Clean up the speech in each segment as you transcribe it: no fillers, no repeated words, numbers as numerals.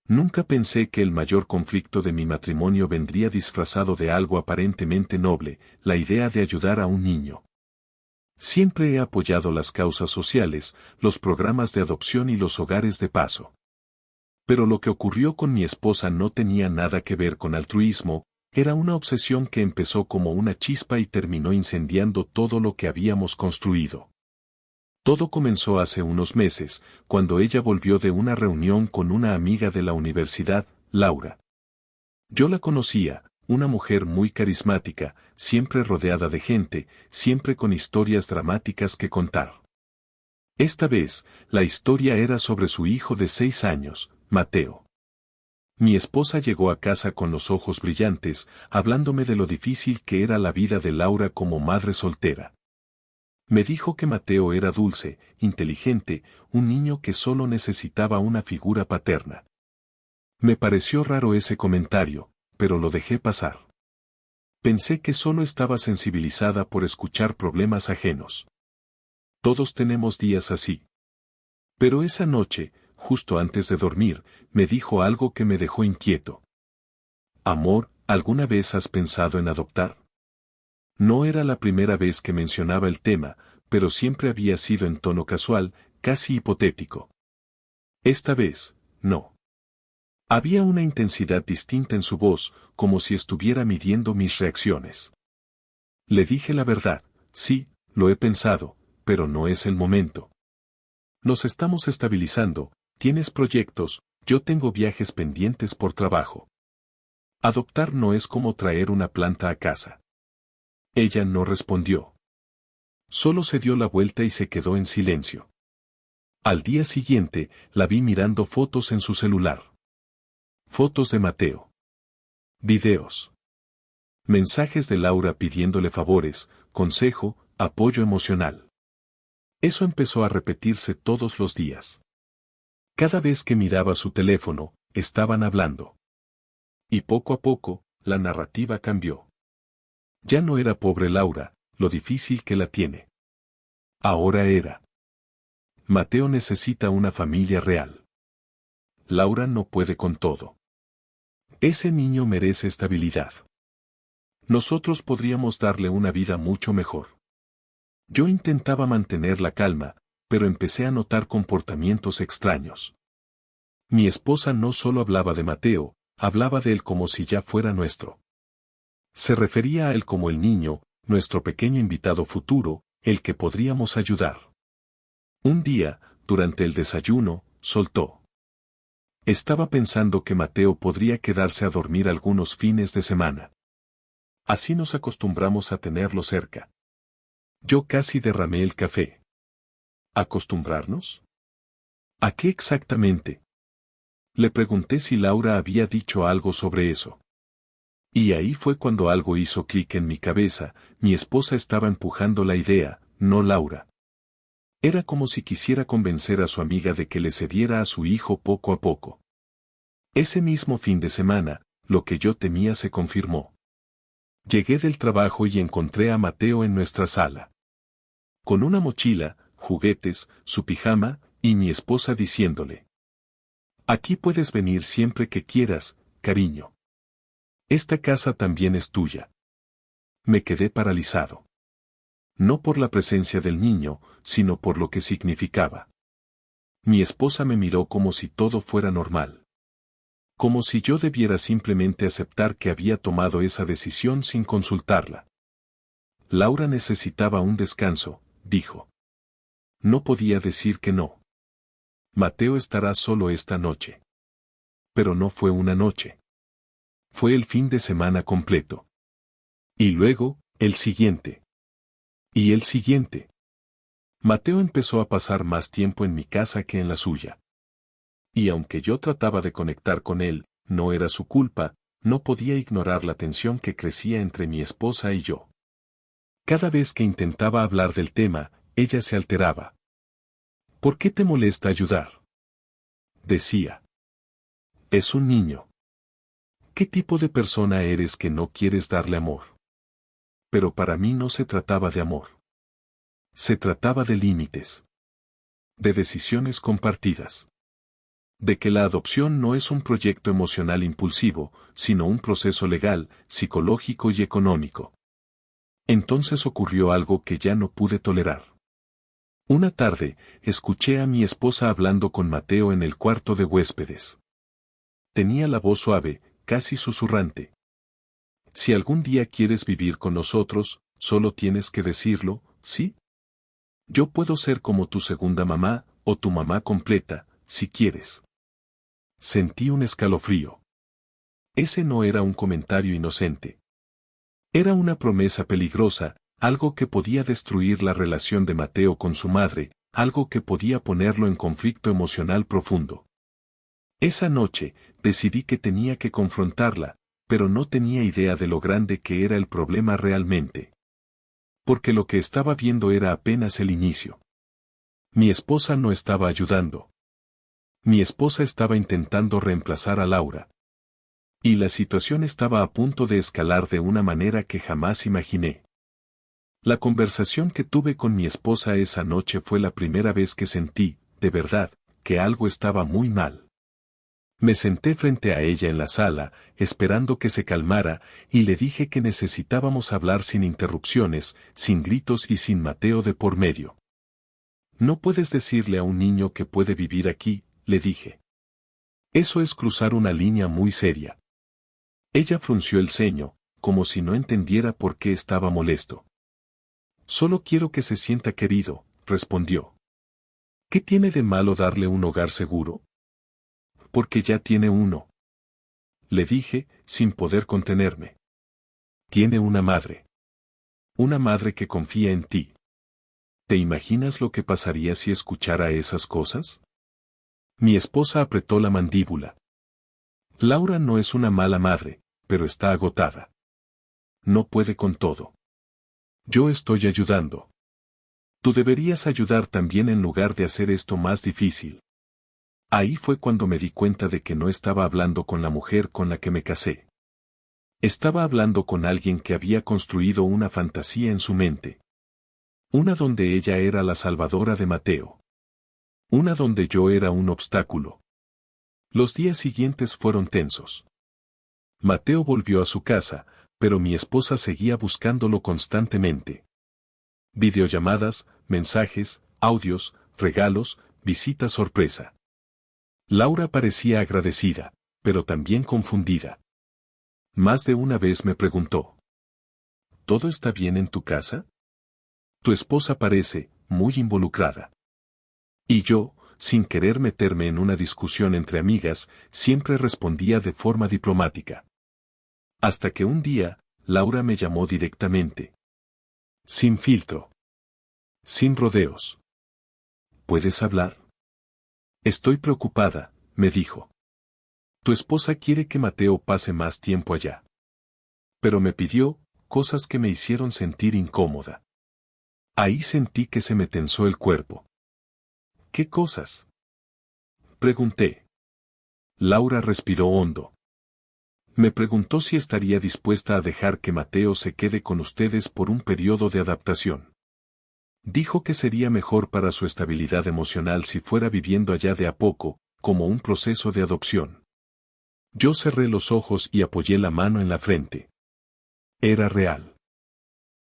Nunca pensé que el mayor conflicto de mi matrimonio vendría disfrazado de algo aparentemente noble, la idea de ayudar a un niño. Siempre he apoyado las causas sociales, los programas de adopción y los hogares de paso. Pero lo que ocurrió con mi esposa no tenía nada que ver con altruismo, era una obsesión que empezó como una chispa y terminó incendiando todo lo que habíamos construido. Todo comenzó hace unos meses, cuando ella volvió de una reunión con una amiga de la universidad, Laura. Yo la conocía, una mujer muy carismática, siempre rodeada de gente, siempre con historias dramáticas que contar. Esta vez, la historia era sobre su hijo de 6 años, Mateo. Mi esposa llegó a casa con los ojos brillantes, hablándome de lo difícil que era la vida de Laura como madre soltera. Me dijo que Mateo era dulce, inteligente, un niño que solo necesitaba una figura paterna. Me pareció raro ese comentario, pero lo dejé pasar. Pensé que solo estaba sensibilizada por escuchar problemas ajenos. Todos tenemos días así. Pero esa noche, justo antes de dormir, me dijo algo que me dejó inquieto. Amor, ¿alguna vez has pensado en adoptar? No era la primera vez que mencionaba el tema, pero siempre había sido en tono casual, casi hipotético. Esta vez, no. Había una intensidad distinta en su voz, como si estuviera midiendo mis reacciones. Le dije la verdad, sí, lo he pensado, pero no es el momento. Nos estamos estabilizando, tienes proyectos, yo tengo viajes pendientes por trabajo. Adoptar no es como traer una planta a casa. Ella no respondió. Solo se dio la vuelta y se quedó en silencio. Al día siguiente, la vi mirando fotos en su celular. Fotos de Mateo. Videos. Mensajes de Laura pidiéndole favores, consejo, apoyo emocional. Eso empezó a repetirse todos los días. Cada vez que miraba su teléfono, estaban hablando. Y poco a poco, la narrativa cambió. Ya no era pobre Laura, lo difícil que la tiene. Ahora era. Mateo necesita una familia real. Laura no puede con todo. Ese niño merece estabilidad. Nosotros podríamos darle una vida mucho mejor. Yo intentaba mantener la calma, pero empecé a notar comportamientos extraños. Mi esposa no solo hablaba de Mateo, hablaba de él como si ya fuera nuestro. Se refería a él como el niño, nuestro pequeño invitado futuro, el que podríamos ayudar. Un día, durante el desayuno, soltó. Estaba pensando que Mateo podría quedarse a dormir algunos fines de semana. Así nos acostumbramos a tenerlo cerca. Yo casi derramé el café. ¿Acostumbrarnos? ¿A qué exactamente? Le pregunté si Laura había dicho algo sobre eso. Y ahí fue cuando algo hizo clic en mi cabeza, mi esposa estaba empujando la idea, no Laura. Era como si quisiera convencer a su amiga de que le cediera a su hijo poco a poco. Ese mismo fin de semana, lo que yo temía se confirmó. Llegué del trabajo y encontré a Mateo en nuestra sala. Con una mochila, juguetes, su pijama, y mi esposa diciéndole: Aquí puedes venir siempre que quieras, cariño. Esta casa también es tuya. Me quedé paralizado. No por la presencia del niño, sino por lo que significaba. Mi esposa me miró como si todo fuera normal. Como si yo debiera simplemente aceptar que había tomado esa decisión sin consultarla. Laura necesitaba un descanso, dijo. No podía decir que no. Mateo estará solo esta noche. Pero no fue una noche. Fue el fin de semana completo. Y luego, el siguiente. Y el siguiente. Mateo empezó a pasar más tiempo en mi casa que en la suya. Y aunque yo trataba de conectar con él, no era su culpa, no podía ignorar la tensión que crecía entre mi esposa y yo. Cada vez que intentaba hablar del tema, ella se alteraba. ¿Por qué te molesta ayudar? Decía. Es un niño. ¿Qué tipo de persona eres que no quieres darle amor? Pero para mí no se trataba de amor. Se trataba de límites. De decisiones compartidas. De que la adopción no es un proyecto emocional impulsivo, sino un proceso legal, psicológico y económico. Entonces ocurrió algo que ya no pude tolerar. Una tarde, escuché a mi esposa hablando con Mateo en el cuarto de huéspedes. Tenía la voz suave, casi susurrante. Si algún día quieres vivir con nosotros, solo tienes que decirlo, ¿sí? Yo puedo ser como tu segunda mamá, o tu mamá completa, si quieres. Sentí un escalofrío. Ese no era un comentario inocente. Era una promesa peligrosa, algo que podía destruir la relación de Mateo con su madre, algo que podía ponerlo en conflicto emocional profundo. Esa noche, decidí que tenía que confrontarla, pero no tenía idea de lo grande que era el problema realmente. Porque lo que estaba viendo era apenas el inicio. Mi esposa no estaba ayudando. Mi esposa estaba intentando reemplazar a Laura. Y la situación estaba a punto de escalar de una manera que jamás imaginé. La conversación que tuve con mi esposa esa noche fue la primera vez que sentí, de verdad, que algo estaba muy mal. Me senté frente a ella en la sala, esperando que se calmara, y le dije que necesitábamos hablar sin interrupciones, sin gritos y sin Mateo de por medio. No puedes decirle a un niño que puede vivir aquí, le dije. Eso es cruzar una línea muy seria. Ella frunció el ceño, como si no entendiera por qué estaba molesto. Solo quiero que se sienta querido, respondió. ¿Qué tiene de malo darle un hogar seguro? Porque ya tiene uno. Le dije, sin poder contenerme. Tiene una madre. Una madre que confía en ti. ¿Te imaginas lo que pasaría si escuchara esas cosas? Mi esposa apretó la mandíbula. Laura no es una mala madre, pero está agotada. No puede con todo. Yo estoy ayudando. Tú deberías ayudar también en lugar de hacer esto más difícil. Ahí fue cuando me di cuenta de que no estaba hablando con la mujer con la que me casé. Estaba hablando con alguien que había construido una fantasía en su mente. Una donde ella era la salvadora de Mateo. Una donde yo era un obstáculo. Los días siguientes fueron tensos. Mateo volvió a su casa, pero mi esposa seguía buscándolo constantemente. Videollamadas, mensajes, audios, regalos, visitas sorpresa. Laura parecía agradecida, pero también confundida. Más de una vez me preguntó: ¿todo está bien en tu casa? Tu esposa parece muy involucrada. Y yo, sin querer meterme en una discusión entre amigas, siempre respondía de forma diplomática. Hasta que un día, Laura me llamó directamente. Sin filtro. Sin rodeos. ¿Puedes hablar? Estoy preocupada, me dijo. Tu esposa quiere que Mateo pase más tiempo allá. Pero me pidió cosas que me hicieron sentir incómoda. Ahí sentí que se me tensó el cuerpo. ¿Qué cosas? Pregunté. Laura respiró hondo. Me preguntó si estaría dispuesta a dejar que Mateo se quede con ustedes por un periodo de adaptación. Dijo que sería mejor para su estabilidad emocional si fuera viviendo allá de a poco, como un proceso de adopción. Yo cerré los ojos y apoyé la mano en la frente. Era real.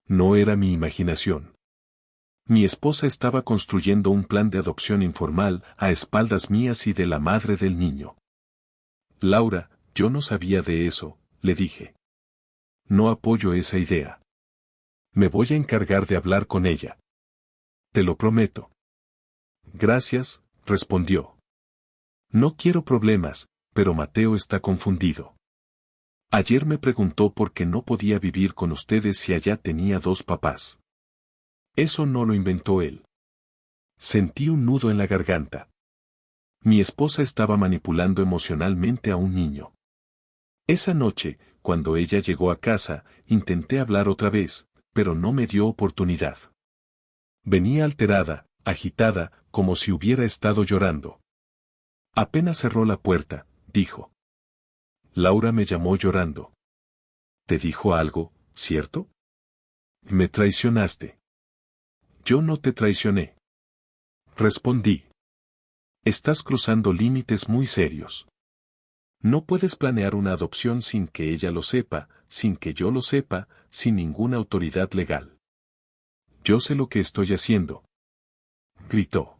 No era mi imaginación. Mi esposa estaba construyendo un plan de adopción informal a espaldas mías y de la madre del niño. Laura, yo no sabía de eso, le dije. No apoyo esa idea. Me voy a encargar de hablar con ella. Te lo prometo. Gracias, respondió. No quiero problemas, pero Mateo está confundido. Ayer me preguntó por qué no podía vivir con ustedes si allá tenía dos papás. Eso no lo inventó él. Sentí un nudo en la garganta. Mi esposa estaba manipulando emocionalmente a un niño. Esa noche, cuando ella llegó a casa, intenté hablar otra vez, pero no me dio oportunidad. Venía alterada, agitada, como si hubiera estado llorando. Apenas cerró la puerta, dijo. Laura me llamó llorando. ¿Te dijo algo, cierto? Me traicionaste. Yo no te traicioné. Respondí. Estás cruzando límites muy serios. No puedes planear una adopción sin que ella lo sepa, sin que yo lo sepa, sin ninguna autoridad legal. Yo sé lo que estoy haciendo. Gritó.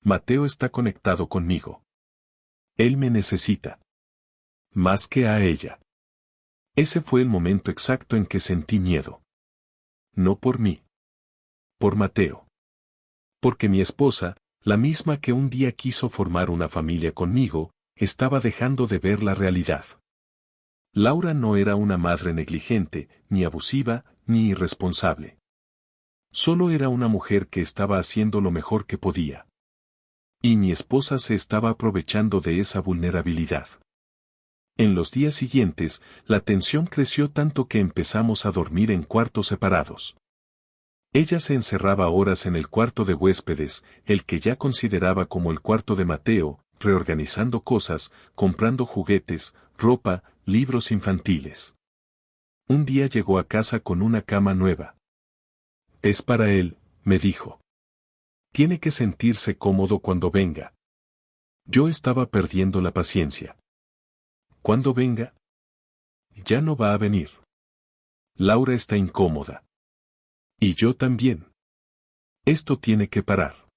Mateo está conectado conmigo. Él me necesita. Más que a ella. Ese fue el momento exacto en que sentí miedo. No por mí. Por Mateo. Porque mi esposa, la misma que un día quiso formar una familia conmigo, estaba dejando de ver la realidad. Laura no era una madre negligente, ni abusiva, ni irresponsable. Solo era una mujer que estaba haciendo lo mejor que podía. Y mi esposa se estaba aprovechando de esa vulnerabilidad. En los días siguientes, la tensión creció tanto que empezamos a dormir en cuartos separados. Ella se encerraba horas en el cuarto de huéspedes, el que ya consideraba como el cuarto de Mateo, reorganizando cosas, comprando juguetes, ropa, libros infantiles. Un día llegó a casa con una cama nueva. Es para él, me dijo. Tiene que sentirse cómodo cuando venga. Yo estaba perdiendo la paciencia. ¿Cuándo venga? Ya no va a venir. Laura está incómoda. Y yo también. Esto tiene que parar.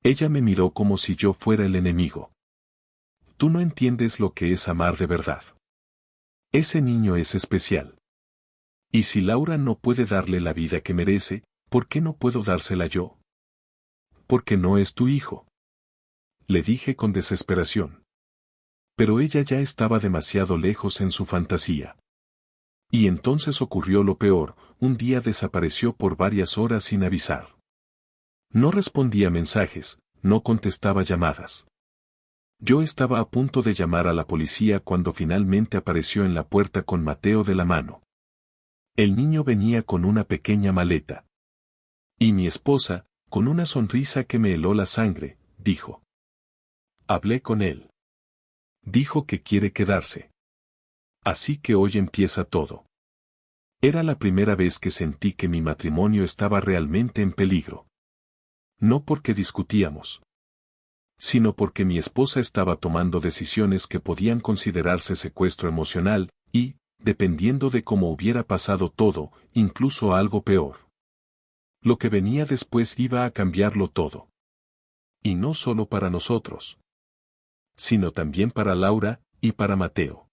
Ella me miró como si yo fuera el enemigo. Tú no entiendes lo que es amar de verdad. Ese niño es especial. Y si Laura no puede darle la vida que merece, ¿por qué no puedo dársela yo? Porque no es tu hijo. Le dije con desesperación. Pero ella ya estaba demasiado lejos en su fantasía. Y entonces ocurrió lo peor, un día desapareció por varias horas sin avisar. No respondía mensajes, no contestaba llamadas. Yo estaba a punto de llamar a la policía cuando finalmente apareció en la puerta con Mateo de la mano. El niño venía con una pequeña maleta. Y mi esposa, con una sonrisa que me heló la sangre, dijo. Hablé con él. Dijo que quiere quedarse. Así que hoy empieza todo. Era la primera vez que sentí que mi matrimonio estaba realmente en peligro. No porque discutíamos, sino porque mi esposa estaba tomando decisiones que podían considerarse secuestro emocional, y, dependiendo de cómo hubiera pasado todo, incluso algo peor. Lo que venía después iba a cambiarlo todo. Y no solo para nosotros, sino también para Laura, y para Mateo.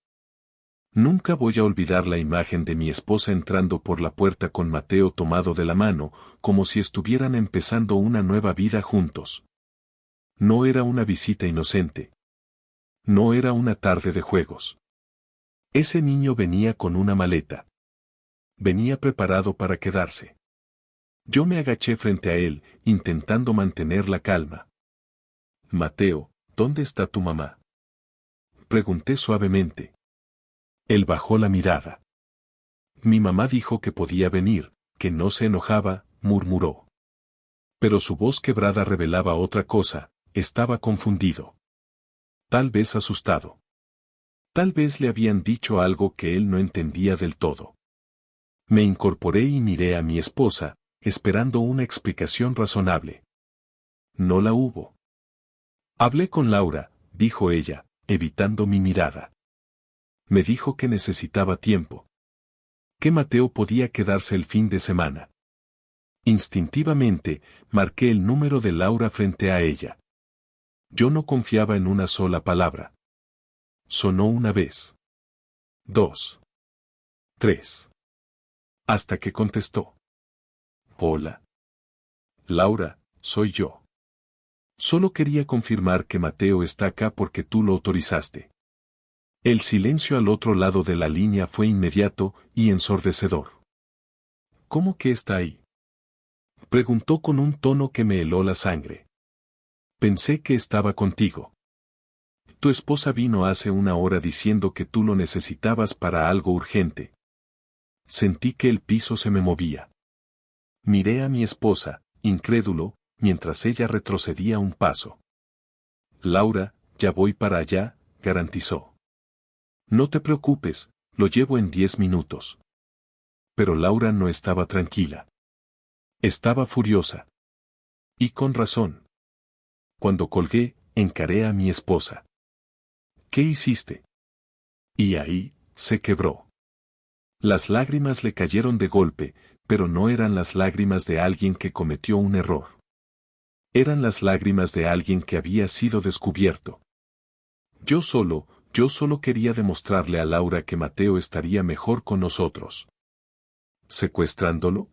Nunca voy a olvidar la imagen de mi esposa entrando por la puerta con Mateo tomado de la mano, como si estuvieran empezando una nueva vida juntos. No era una visita inocente. No era una tarde de juegos. Ese niño venía con una maleta. Venía preparado para quedarse. Yo me agaché frente a él, intentando mantener la calma. Mateo, ¿dónde está tu mamá? Pregunté suavemente. Él bajó la mirada. Mi mamá dijo que podía venir, que no se enojaba, murmuró. Pero su voz quebrada revelaba otra cosa, estaba confundido. Tal vez asustado. Tal vez le habían dicho algo que él no entendía del todo. Me incorporé y miré a mi esposa, esperando una explicación razonable. No la hubo. Hablé con Laura, dijo ella, evitando mi mirada. Me dijo que necesitaba tiempo. Que Mateo podía quedarse el fin de semana. Instintivamente, marqué el número de Laura frente a ella. Yo no confiaba en una sola palabra. Sonó una vez. 2. 3. Hasta que contestó. Hola. Laura, soy yo. Solo quería confirmar que Mateo está acá porque tú lo autorizaste. El silencio al otro lado de la línea fue inmediato y ensordecedor. ¿Cómo que está ahí? Preguntó con un tono que me heló la sangre. Pensé que estaba contigo. Tu esposa vino hace una hora diciendo que tú lo necesitabas para algo urgente. Sentí que el piso se me movía. Miré a mi esposa, incrédulo, mientras ella retrocedía un paso. Laura, ya voy para allá, garantizó. No te preocupes, lo llevo en 10 minutos. Pero Laura no estaba tranquila. Estaba furiosa. Y con razón. Cuando colgué, encaré a mi esposa. ¿Qué hiciste? Y ahí, se quebró. Las lágrimas le cayeron de golpe, pero no eran las lágrimas de alguien que cometió un error. Eran las lágrimas de alguien que había sido descubierto. Yo solo quería demostrarle a Laura que Mateo estaría mejor con nosotros. ¿Secuestrándolo?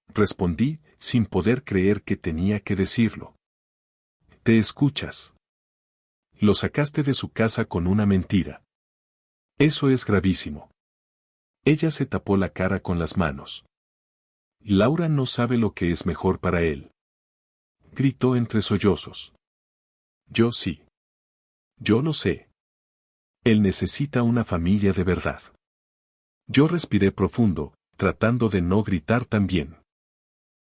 Respondí, sin poder creer que tenía que decirlo. ¿Te escuchas? Lo sacaste de su casa con una mentira. Eso es gravísimo. Ella se tapó la cara con las manos. Laura no sabe lo que es mejor para él. Gritó entre sollozos. Yo sí. Yo lo sé. Él necesita una familia de verdad. Yo respiré profundo, tratando de no gritar también.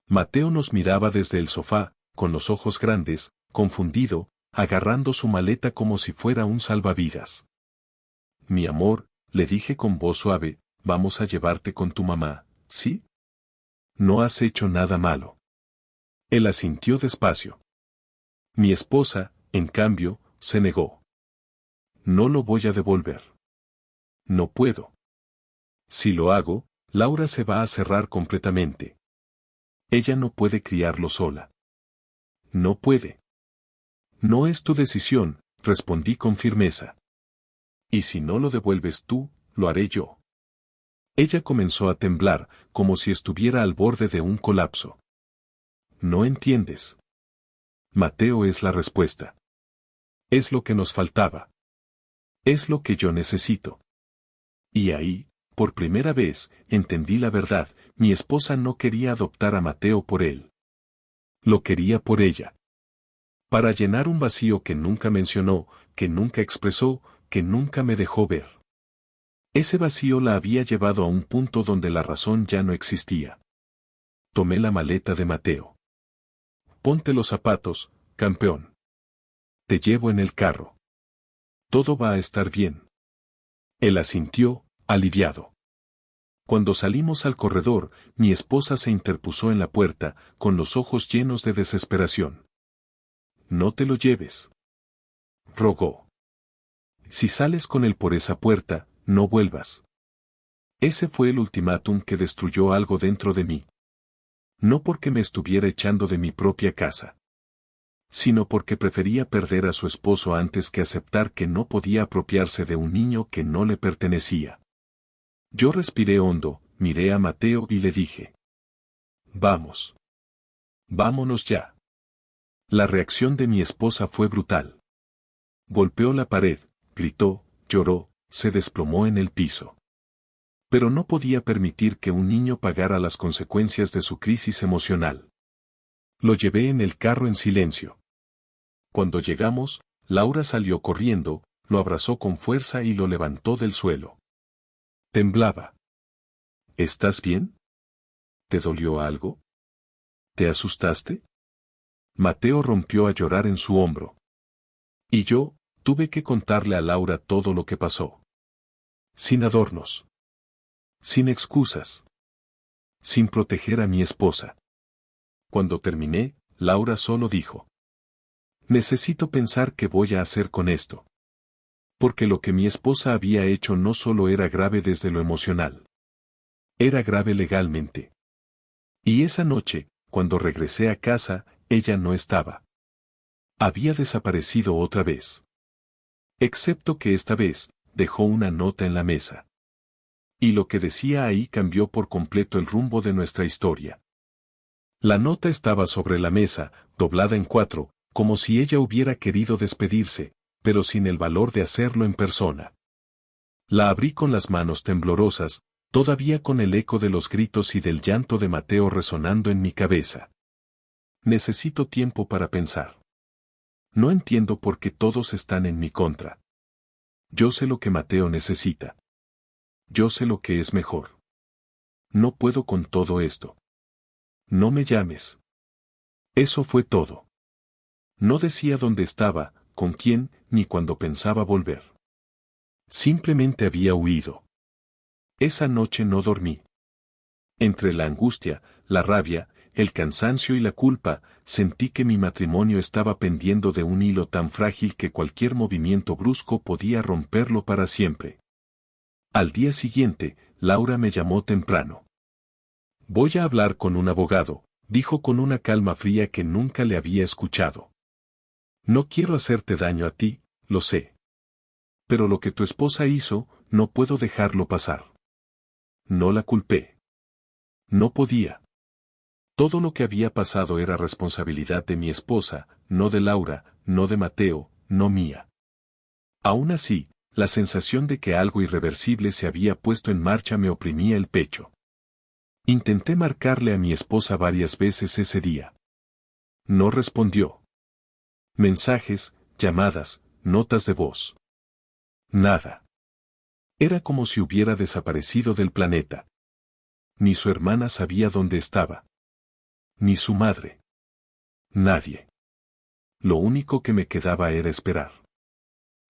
Mateo nos miraba desde el sofá, con los ojos grandes, confundido, agarrando su maleta como si fuera un salvavidas. Mi amor, le dije con voz suave, vamos a llevarte con tu mamá, ¿sí? No has hecho nada malo. Él asintió despacio. Mi esposa, en cambio, se negó. No lo voy a devolver. No puedo. Si lo hago, Laura se va a cerrar completamente. Ella no puede criarlo sola. No puede. No es tu decisión, respondí con firmeza. Y si no lo devuelves tú, lo haré yo. Ella comenzó a temblar, como si estuviera al borde de un colapso. No entiendes. Mateo es la respuesta. Es lo que nos faltaba. Es lo que yo necesito. Y ahí, por primera vez, entendí la verdad, mi esposa no quería adoptar a Mateo por él. Lo quería por ella. Para llenar un vacío que nunca mencionó, que nunca expresó, que nunca me dejó ver. Ese vacío la había llevado a un punto donde la razón ya no existía. Tomé la maleta de Mateo. Ponte los zapatos, campeón. Te llevo en el carro. Todo va a estar bien. Él asintió, aliviado. Cuando salimos al corredor, mi esposa se interpuso en la puerta, con los ojos llenos de desesperación. No te lo lleves. Rogó. Si sales con él por esa puerta, no vuelvas. Ese fue el ultimátum que destruyó algo dentro de mí. No porque me estuviera echando de mi propia casa, sino porque prefería perder a su esposo antes que aceptar que no podía apropiarse de un niño que no le pertenecía. Yo respiré hondo, miré a Mateo y le dije: Vamos. Vámonos ya. La reacción de mi esposa fue brutal. Golpeó la pared, gritó, lloró, se desplomó en el piso. Pero no podía permitir que un niño pagara las consecuencias de su crisis emocional. Lo llevé en el carro en silencio. Cuando llegamos, Laura salió corriendo, lo abrazó con fuerza y lo levantó del suelo. Temblaba. ¿Estás bien? ¿Te dolió algo? ¿Te asustaste? Mateo rompió a llorar en su hombro. Y yo, tuve que contarle a Laura todo lo que pasó. Sin adornos. Sin excusas. Sin proteger a mi esposa. Cuando terminé, Laura solo dijo: Necesito pensar qué voy a hacer con esto. Porque lo que mi esposa había hecho no solo era grave desde lo emocional. Era grave legalmente. Y esa noche, cuando regresé a casa, ella no estaba. Había desaparecido otra vez. Excepto que esta vez, dejó una nota en la mesa. Y lo que decía ahí cambió por completo el rumbo de nuestra historia. La nota estaba sobre la mesa, doblada en 4, como si ella hubiera querido despedirse, pero sin el valor de hacerlo en persona. La abrí con las manos temblorosas, todavía con el eco de los gritos y del llanto de Mateo resonando en mi cabeza. Necesito tiempo para pensar. No entiendo por qué todos están en mi contra. Yo sé lo que Mateo necesita. Yo sé lo que es mejor. No puedo con todo esto. No me llames. Eso fue todo. No decía dónde estaba, con quién, ni cuándo pensaba volver. Simplemente había huido. Esa noche no dormí. Entre la angustia, la rabia, el cansancio y la culpa, sentí que mi matrimonio estaba pendiendo de un hilo tan frágil que cualquier movimiento brusco podía romperlo para siempre. Al día siguiente, Laura me llamó temprano. Voy a hablar con un abogado, dijo con una calma fría que nunca le había escuchado. No quiero hacerte daño a ti, lo sé. Pero lo que tu esposa hizo, no puedo dejarlo pasar. No la culpé. No podía. Todo lo que había pasado era responsabilidad de mi esposa, no de Laura, no de Mateo, no mía. Aún así, la sensación de que algo irreversible se había puesto en marcha me oprimía el pecho. Intenté marcarle a mi esposa varias veces ese día. No respondió. Mensajes, llamadas, notas de voz. Nada. Era como si hubiera desaparecido del planeta. Ni su hermana sabía dónde estaba. Ni su madre. Nadie. Lo único que me quedaba era esperar.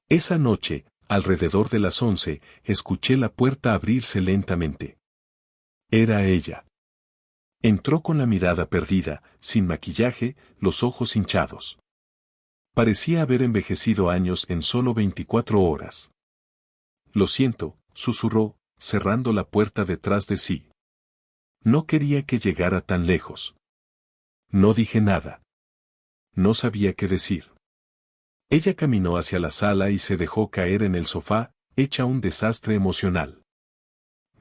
Esa noche, alrededor de las 11, escuché la puerta abrirse lentamente. Era ella. Entró con la mirada perdida, sin maquillaje, los ojos hinchados. Parecía haber envejecido años en solo 24 horas. Lo siento, susurró, cerrando la puerta detrás de sí. No quería que llegara tan lejos. No dije nada. No sabía qué decir. Ella caminó hacia la sala y se dejó caer en el sofá, hecha un desastre emocional.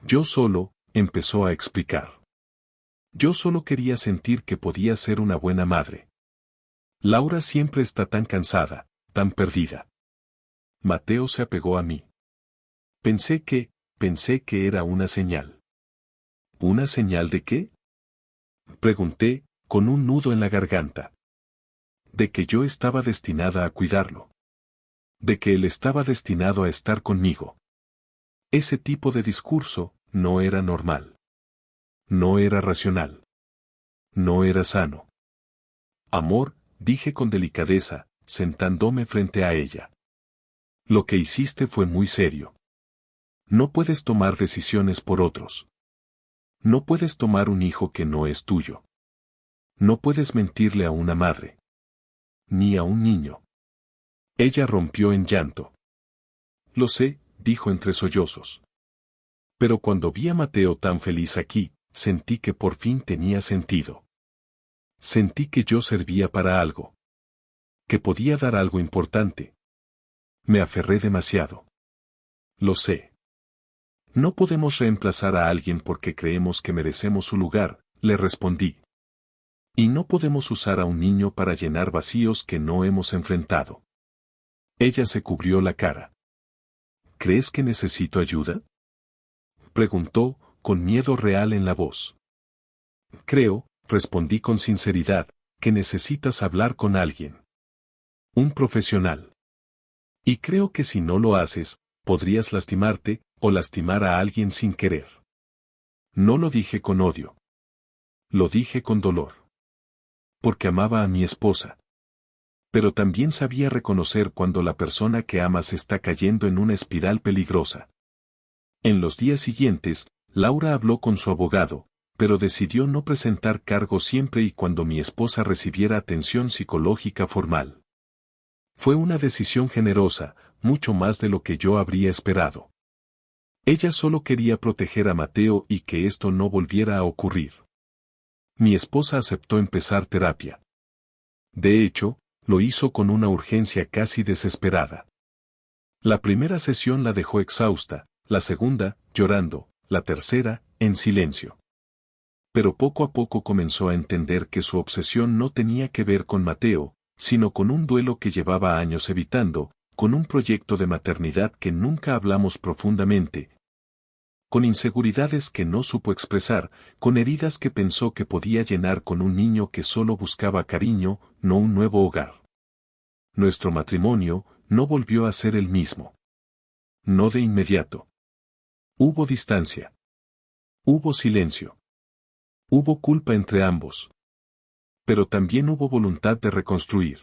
Yo solo, empezó a explicar. Yo solo quería sentir que podía ser una buena madre. Laura siempre está tan cansada, tan perdida. Mateo se apegó a mí. Pensé que era una señal. ¿Una señal de qué? Pregunté, con un nudo en la garganta. De que yo estaba destinada a cuidarlo. De que él estaba destinado a estar conmigo. Ese tipo de discurso no era normal. No era racional. No era sano. Amor, dije con delicadeza, sentándome frente a ella. Lo que hiciste fue muy serio. No puedes tomar decisiones por otros. No puedes tomar un hijo que no es tuyo. No puedes mentirle a una madre. Ni a un niño. Ella rompió en llanto. Lo sé, dijo entre sollozos. Pero cuando vi a Mateo tan feliz aquí, sentí que por fin tenía sentido. Sentí que yo servía para algo. Que podía dar algo importante. Me aferré demasiado. Lo sé. No podemos reemplazar a alguien porque creemos que merecemos su lugar, le respondí. Y no podemos usar a un niño para llenar vacíos que no hemos enfrentado. Ella se cubrió la cara. ¿Crees que necesito ayuda? Preguntó, con miedo real en la voz. Creo, respondí con sinceridad, que necesitas hablar con alguien. Un profesional. Y creo que si no lo haces, podrías lastimarte, o lastimar a alguien sin querer. No lo dije con odio. Lo dije con dolor. Porque amaba a mi esposa. Pero también sabía reconocer cuando la persona que amas está cayendo en una espiral peligrosa. En los días siguientes, Laura habló con su abogado, pero decidió no presentar cargos siempre y cuando mi esposa recibiera atención psicológica formal. Fue una decisión generosa, mucho más de lo que yo habría esperado. Ella solo quería proteger a Mateo y que esto no volviera a ocurrir. Mi esposa aceptó empezar terapia. De hecho, lo hizo con una urgencia casi desesperada. La primera sesión la dejó exhausta, la segunda, llorando, la tercera, en silencio. Pero poco a poco comenzó a entender que su obsesión no tenía que ver con Mateo, sino con un duelo que llevaba años evitando, con un proyecto de maternidad que nunca hablamos profundamente, con inseguridades que no supo expresar, con heridas que pensó que podía llenar con un niño que solo buscaba cariño, no un nuevo hogar. Nuestro matrimonio no volvió a ser el mismo. No de inmediato. Hubo distancia. Hubo silencio. Hubo culpa entre ambos. Pero también hubo voluntad de reconstruir.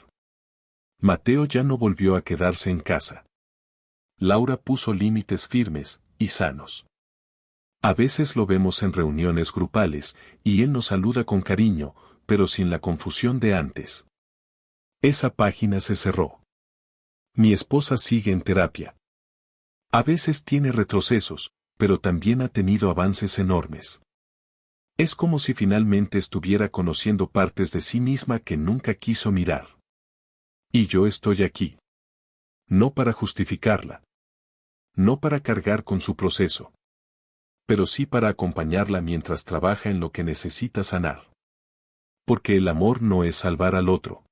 Mateo ya no volvió a quedarse en casa. Laura puso límites firmes y sanos. A veces lo vemos en reuniones grupales, y él nos saluda con cariño, pero sin la confusión de antes. Esa página se cerró. Mi esposa sigue en terapia. A veces tiene retrocesos, pero también ha tenido avances enormes. Es como si finalmente estuviera conociendo partes de sí misma que nunca quiso mirar. Y yo estoy aquí. No para justificarla. No para cargar con su proceso. Pero sí para acompañarla mientras trabaja en lo que necesita sanar. Porque el amor no es salvar al otro.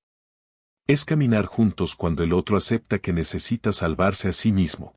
Es caminar juntos cuando el otro acepta que necesita salvarse a sí mismo.